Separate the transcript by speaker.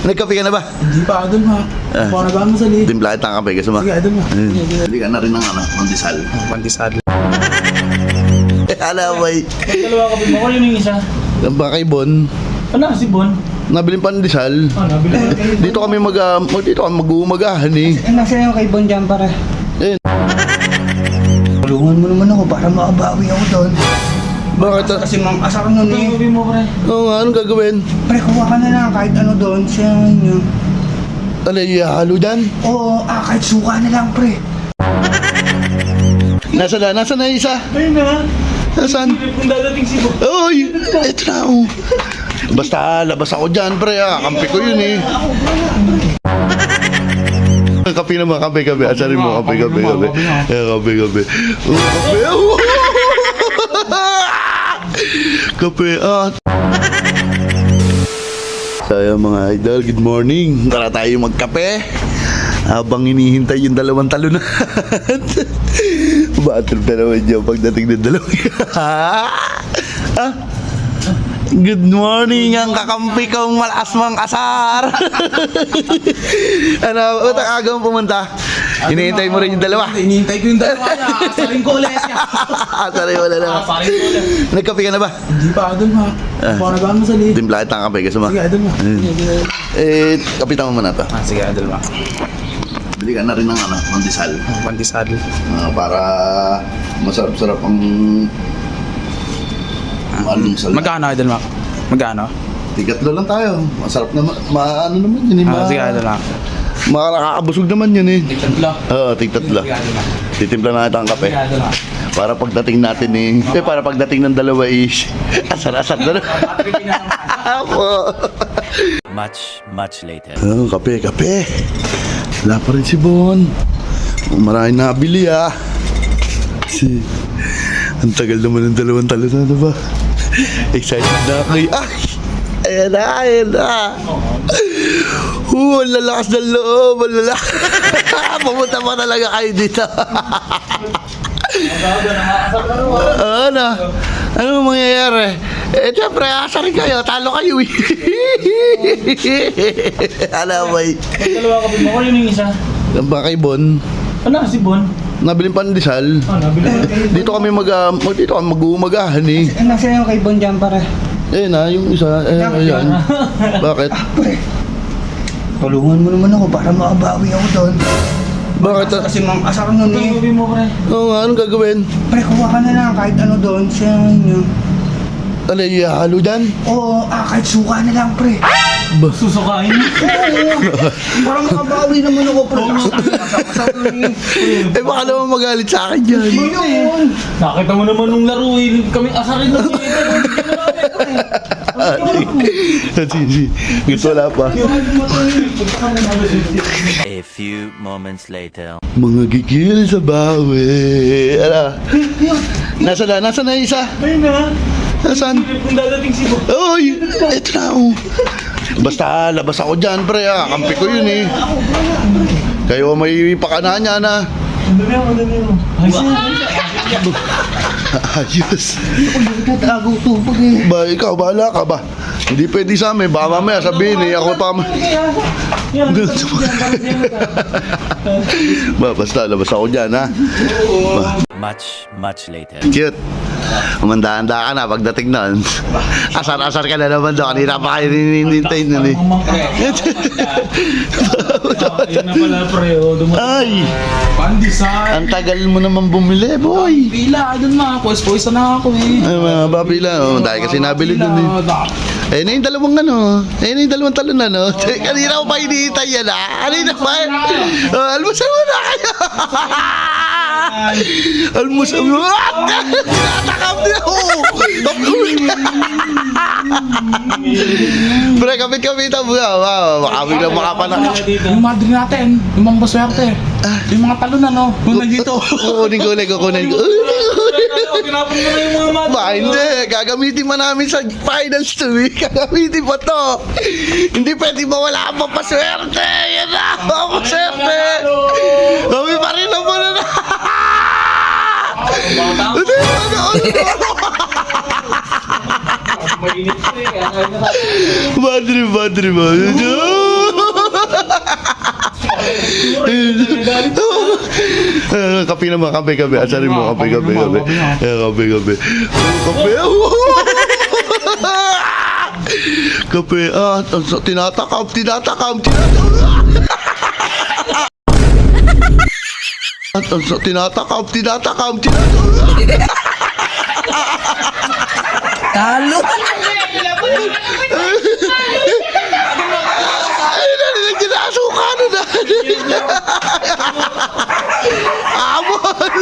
Speaker 1: Nagkape ka na ba?
Speaker 2: Hindi pa, Idol ma. Baka nag-almusal eh.
Speaker 1: Timpla kita ng kape kasi ma.
Speaker 2: Sige, Idol ma.
Speaker 1: Hindi ka na rin ng pandesal.
Speaker 2: Pandesal.
Speaker 1: Alaway.
Speaker 2: Dalawa ka mo. Ako yun yung isa.
Speaker 1: Baka kay Bon,
Speaker 2: Wala si Bon.
Speaker 1: nabiling pandesal.
Speaker 2: Nabili ko kayo.
Speaker 1: Dito kami dito kami mag-uumagahan eh.
Speaker 3: Nasa yung kay Bon dyan para.
Speaker 1: Eh,
Speaker 3: Tulungan mo naman ako para makabawi ako doon.
Speaker 1: bakit?
Speaker 3: Kasi mang asar nun eh.
Speaker 2: Sabi mo, pre.
Speaker 1: Oo nga, anong gagawin?
Speaker 3: Pre, kuha ka na lang kahit ano doon sa inyo.
Speaker 1: Alay, halo dyan?
Speaker 3: Oo, kahit suka na lang pre.
Speaker 1: Nasaan na isa?
Speaker 2: Ayun na.
Speaker 1: Nasaan?
Speaker 2: Kung dadating si Bon.
Speaker 1: Uy! Ito na oh. Basta labas ako dyan, pre ah. Kampi ko yun eh. Kape naman, kape. Asarin mo, kape. Kape. Oh, kape. Oh. Kape ah. Saya mga idol, good morning. Tara tayo magkape. Habang hinihintay yung dalawang talunan. Bad trip na naman dyan pagdating ng dalawa. Good morning ang kakampi kong malakas mang asar. Ano, ba't ang aga mo pumunta? Hinihintay mo rin yung dalawa.
Speaker 2: Hinihintay ko yung dalawa niya. Asarin ko ulit niya.
Speaker 1: Sorry, wala na.
Speaker 2: Asarin ko ulit.
Speaker 1: Nagkape ka na ba?
Speaker 2: Hindi pa, Idol ma. Baka nag-almusal eh.
Speaker 1: Timpla kita ng kape kasi ma.
Speaker 2: Sige, Idol ma.
Speaker 1: Eh, kapitan mo muna to.
Speaker 2: Sige, Idol ma.
Speaker 1: Bili ka na rin ng pandesal.
Speaker 2: Pandesal.
Speaker 1: Para masarap-sarap ang almusal.
Speaker 2: Magkano, Idol ma? Magkano?
Speaker 1: Tigatlo lang tayo. Masarap naman. Ano naman yun eh.
Speaker 2: Sige, Idol ma.
Speaker 1: Makakabusog naman yun eh.
Speaker 2: Tigtatlo.
Speaker 1: Oo, tigtatlo.
Speaker 2: Sige, Idol ma.
Speaker 1: Titimpla na natin ang kape.
Speaker 2: Sige, Idol ma.
Speaker 1: Para pagdating natin eh. Para pagdating ng dalawa is asar-asar na. Apo.
Speaker 4: Much later.
Speaker 1: Oh, kape. Wala pa rin si Bon. Maraming nabili ah. Ang tagal naman ng dalawang talo na ba? Excited na ako. Ay! Ayan na! Ang lalakas ng loob! Ang lalakas! Pumunta pa talaga kayo dito. Ano mangyayari? Siyempre, asarin kayo. Talo kayo eh. Alaway.
Speaker 2: Dalawa ka mo. Ako yun yung isa.
Speaker 1: Baka kay Bon,
Speaker 2: Wala si Bon.
Speaker 1: nabiling pandesal.
Speaker 2: Nabili ko kayo.
Speaker 1: Dito kami mag-uumagahan eh.
Speaker 3: Nasa yung kay Bon dyan para.
Speaker 1: Eh na, yung isa. Ayan. Bakit?
Speaker 3: Pre, tulungan mo naman ako para makabawi ako doon.
Speaker 1: Bakit?
Speaker 3: Kasi mang asar nun eh.
Speaker 2: Sabi mo, pre.
Speaker 1: Oo nga, anong gagawin?
Speaker 3: Pre, kuha ka na lang kahit ano doon sa inyo.
Speaker 1: Alay, halo dyan?
Speaker 3: Oo, kahit suka na lang pre.
Speaker 2: Susukain.
Speaker 3: Para makabawi naman ako pre. Asar nun eh.
Speaker 1: Eh baka naman magalit sa akin dyan.
Speaker 3: Yun.
Speaker 2: Nakita mo naman nung laro eh. Kami asarin na niya.
Speaker 1: Sige. Gusto wala pa.
Speaker 4: A few moments later.
Speaker 1: Mga gigil sa bawi. Ano? Nasaan na isa?
Speaker 2: Ayun na.
Speaker 1: Nasaan?
Speaker 2: Kung dadating si Bon.
Speaker 1: Uy! Ito na oh. Basta labas ako dyan, pre ah. Kampi ko yun eh. Kayo may pakana niya na.
Speaker 2: Dali mo.
Speaker 1: Ayos.
Speaker 3: Nagtatago to pag eh.
Speaker 1: Ba, ikaw, bahala ka ba? Hindi pwede sa amin. Baka mamaya sabihin eh. Ako pa. Ba, basta labas ako dyan ha.
Speaker 4: Much later.
Speaker 1: Cute. Umanda-handa ka na pagdating nun. Asar-asar ka na naman doon. Kanina pa kayo ninintay nun eh.
Speaker 2: Ayun na pala, pre.
Speaker 1: Ay!
Speaker 2: Pandesal.
Speaker 1: Ang tagal mo naman bumili, boy.
Speaker 2: Pila, doon na. Pwes-pwes na ako eh.
Speaker 1: Ay, mga babila. Oh, dahil kasi nabili dun eh. Eh, na yung dalawang ano. Eh, na yung dalawang talon na, no? Kanina ko pa hinihintay yan, ah. Kanina pa. Almusal mo na kayo. Almusal mo. Tinatakam niya ako. Pre, kapit-kapitan mo. Baka biglang makapanak.
Speaker 2: Yung madre natin, yung mga baswerte. Yung mga talunan, no? Kung nandito.
Speaker 1: Kukunin ko.
Speaker 2: Tinapon mo na yung mga madre.
Speaker 1: Ba, hindi. Gagamitin mo namin sa finals to eh. Gagamitin mo to. Hindi pwede mawala ang papaswerte. Yan na. Papaswerte. Kami pa rin naman na. Hindi.
Speaker 2: Mainit ko eh.
Speaker 1: Badri ba? Kape naman, kape. Asarin mo, kape. Kape. Kape, tinatakam. Tinatakam.
Speaker 3: Talo!
Speaker 1: Ay, narinig niya na asukan na. Amon!